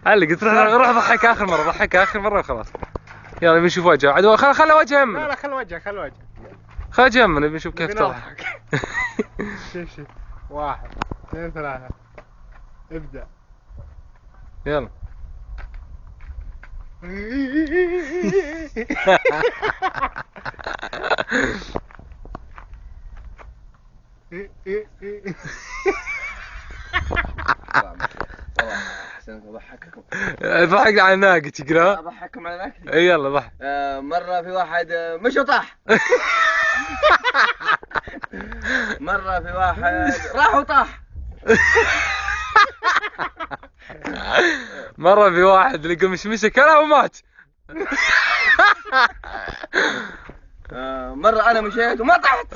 علقت روح ضحك اخر مرة وخلاص. يلا بنشوف وجهه عاد. خله وجهه يمنا. لا خل وجهه خل وجهه يمنا بنشوف كيف تضحك. شوف 1 2 3 ابدأ. يلا. اضحككم. ضحك على ناقة تقرا. اضحككم على نكتة. اي يلا ضحك. مرة في واحد مش وطاح. مرة في واحد راح وطاح. مرة في واحد لقى مشمشة كلها ومات. مرة انا مشيت وما طحت.